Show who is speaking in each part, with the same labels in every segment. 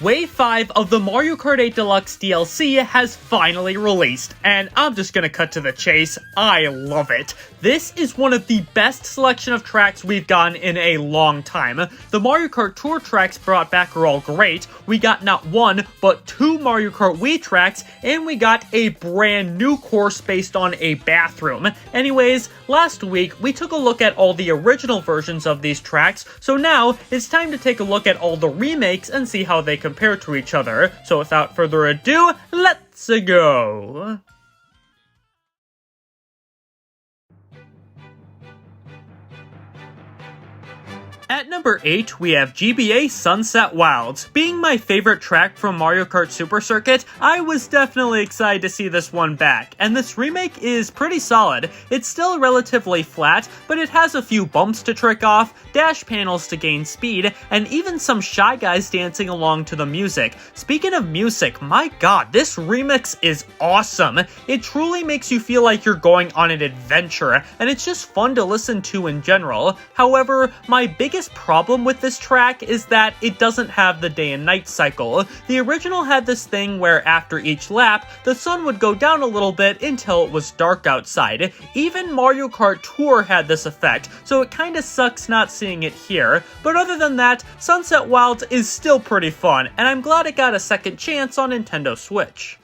Speaker 1: Wave 5 of the Mario Kart 8 Deluxe DLC has finally released, and I'm just gonna cut to the chase. I love it. This is one of the best selection of tracks we've gotten in a long time. The Mario Kart Tour tracks brought back are all great. We got not one, but two Mario Kart Wii tracks, and we got a brand new course based on a bathroom. Anyways, last week we took a look at all the original versions of these tracks, so now it's time to take a look at all the remakes and see how they compare to each other. So without further ado, let's go! At number 8, we have GBA Sunset Wilds. Being my favorite track from Mario Kart Super Circuit, I was definitely excited to see this one back, and this remake is pretty solid. It's still relatively flat, but it has a few bumps to trick off, dash panels to gain speed, and even some Shy Guys dancing along to the music. Speaking of music, my god, this remix is awesome. It truly makes you feel like you're going on an adventure, and it's just fun to listen to in general. However, my biggest problem with this track is that it doesn't have the day and night cycle. The original had this thing where after each lap, the sun would go down a little bit until it was dark outside. Even Mario Kart Tour had this effect, so it kinda sucks not seeing it here. But other than that, Sunset Wilds is still pretty fun, and I'm glad it got a second chance on Nintendo Switch.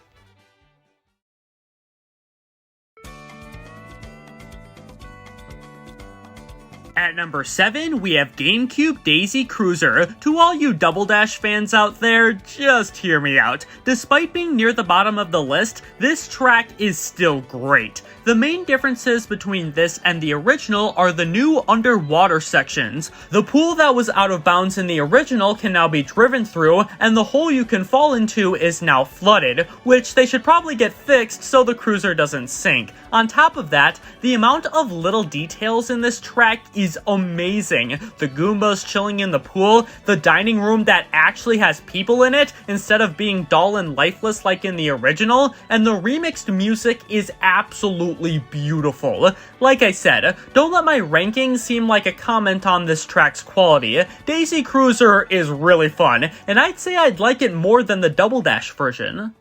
Speaker 1: At number 7, we have GameCube Daisy Cruiser. To all you Double Dash fans out there, just hear me out. Despite being near the bottom of the list, this track is still great. The main differences between this and the original are the new underwater sections. The pool that was out of bounds in the original can now be driven through, and the hole you can fall into is now flooded, which they should probably get fixed so the cruiser doesn't sink. On top of that, the amount of little details in this track is amazing. The Goombas chilling in the pool, the dining room that actually has people in it instead of being dull and lifeless like in the original, and the remixed music is absolutely beautiful. Like I said, don't let my rankings seem like a comment on this track's quality. Daisy Cruiser is really fun, and I'd say I'd like it more than the Double Dash version.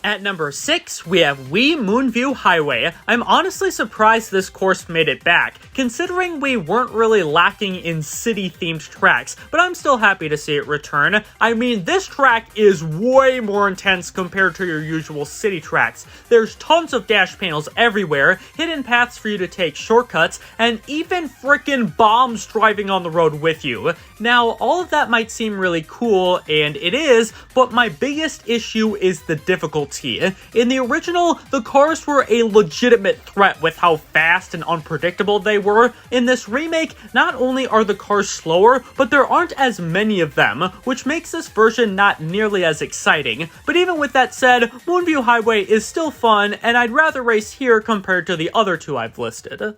Speaker 1: At number 6, we have Wii Moonview Highway. I'm honestly surprised this course made it back, considering we weren't really lacking in city-themed tracks, but I'm still happy to see it return. I mean, this track is way more intense compared to your usual city tracks. There's tons of dash panels everywhere, hidden paths for you to take shortcuts, and even frickin' bombs driving on the road with you. Now, all of that might seem really cool, and it is, but my biggest issue is the difficulty. In the original, the cars were a legitimate threat with how fast and unpredictable they were. In this remake, not only are the cars slower, but there aren't as many of them, which makes this version not nearly as exciting. But even with that said, Moonview Highway is still fun, and I'd rather race here compared to the other two I've listed.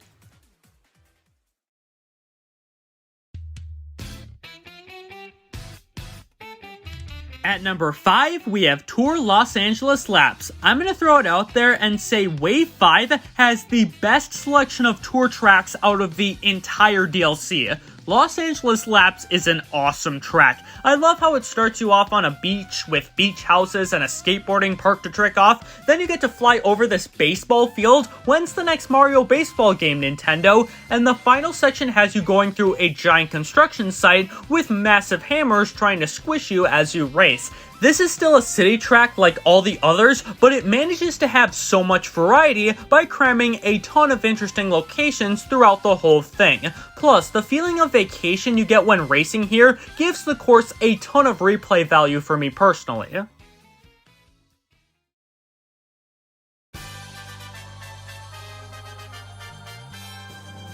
Speaker 1: At number 5, we have Tour Los Angeles Laps. I'm gonna throw it out there and say Wave 5 has the best selection of tour tracks out of the entire DLC. Los Angeles Laps is an awesome track. I love how it starts you off on a beach with beach houses and a skateboarding park to trick off. Then you get to fly over this baseball field. When's the next Mario baseball game, Nintendo? And the final section has you going through a giant construction site with massive hammers trying to squish you as you race. This is still a city track like all the others, but it manages to have so much variety by cramming a ton of interesting locations throughout the whole thing. Plus, the feeling of vacation you get when racing here gives the course a ton of replay value for me personally.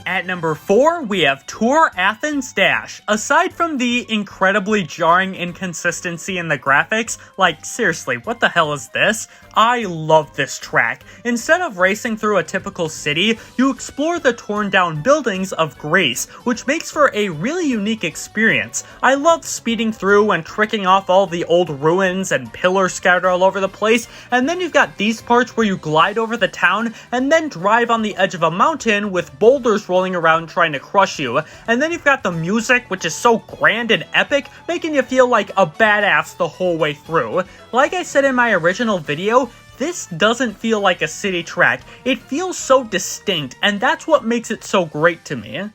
Speaker 1: At number 4, we have Tour Athens Dash. Aside from the incredibly jarring inconsistency in the graphics, like seriously, what the hell is this? I love this track. Instead of racing through a typical city, you explore the torn down buildings of Greece, which makes for a really unique experience. I love speeding through and tricking off all the old ruins and pillars scattered all over the place, and then you've got these parts where you glide over the town and then drive on the edge of a mountain with boulders rolling rolling around trying to crush you. And then you've got the music, which is so grand and epic, making you feel like a badass the whole way through. Like I said in my original video, this doesn't feel like a city track. It feels so distinct, and that's what makes it so great to me.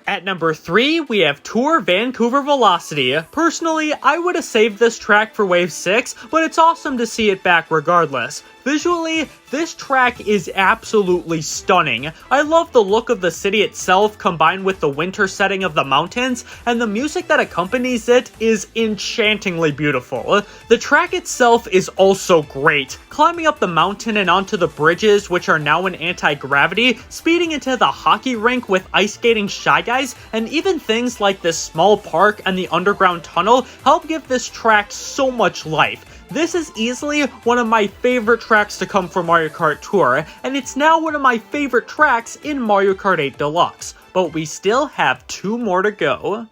Speaker 1: At number 3, we have Tour Vancouver Velocity. Personally, I would have saved this track for Wave 6, but it's awesome to see it back regardless. Visually, this track is absolutely stunning. I love the look of the city itself combined with the winter setting of the mountains, and the music that accompanies it is enchantingly beautiful. The track itself is also great. Climbing up the mountain and onto the bridges, which are now in anti-gravity, speeding into the hockey rink with ice skating Shy Guys, and even things like this small park and the underground tunnel help give this track so much life. This is easily one of my favorite tracks to come from Mario Kart Tour, and it's now one of my favorite tracks in Mario Kart 8 Deluxe. But we still have 2 more to go.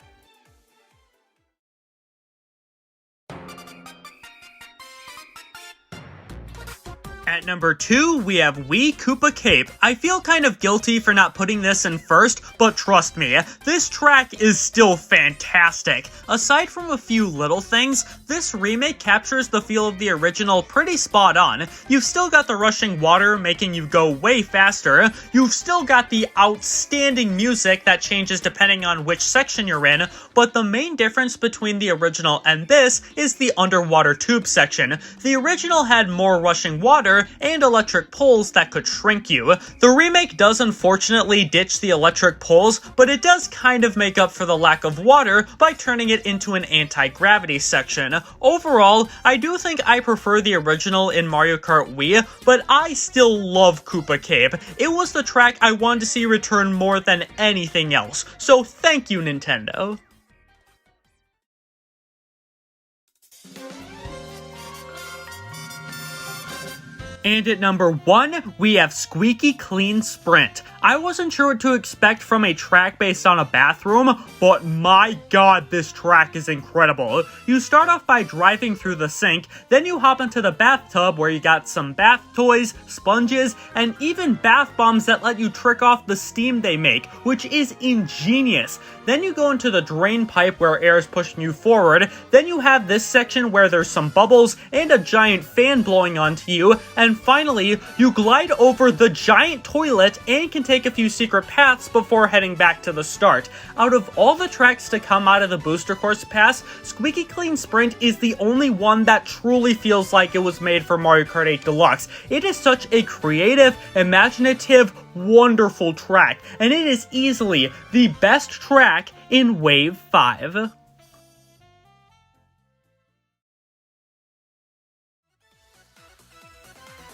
Speaker 1: At number 2, we have Koopa Cape. I feel kind of guilty for not putting this in first, but trust me, this track is still fantastic. Aside from a few little things, this remake captures the feel of the original pretty spot on. You've still got the rushing water making you go way faster. You've still got the outstanding music that changes depending on which section you're in, but the main difference between the original and this is the underwater tube section. The original had more rushing water and electric poles that could shrink you. The remake does unfortunately ditch the electric poles, but it does kind of make up for the lack of water by turning it into an anti-gravity section. Overall, I do think I prefer the original in Mario Kart Wii, but I still love Koopa Cape. It was the track I wanted to see return more than anything else, so thank you, Nintendo. And at number 1, we have Squeaky Clean Sprint. I wasn't sure what to expect from a track based on a bathroom, but my god, this track is incredible. You start off by driving through the sink, then you hop into the bathtub where you got some bath toys, sponges, and even bath bombs that let you trick off the steam they make, which is ingenious. Then you go into the drain pipe where air is pushing you forward, then you have this section where there's some bubbles and a giant fan blowing onto you, and finally, you glide over the giant toilet and can take a few secret paths before heading back to the start. Out of all the tracks to come out of the Booster Course Pass, Squeaky Clean Sprint is the only one that truly feels like it was made for Mario Kart 8 Deluxe. It is such a creative, imaginative, wonderful track, and it is easily the best track in Wave 5.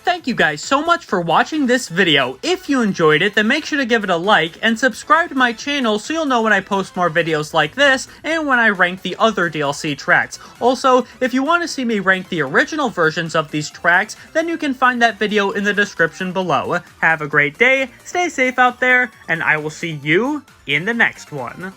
Speaker 1: Thank you guys so much for watching this video. If you enjoyed it, then make sure to give it a like and subscribe to my channel so you'll know when I post more videos like this and when I rank the other DLC tracks. Also, if you want to see me rank the original versions of these tracks, then you can find that video in the description below. Have a great day, stay safe out there, and I will see you in the next one.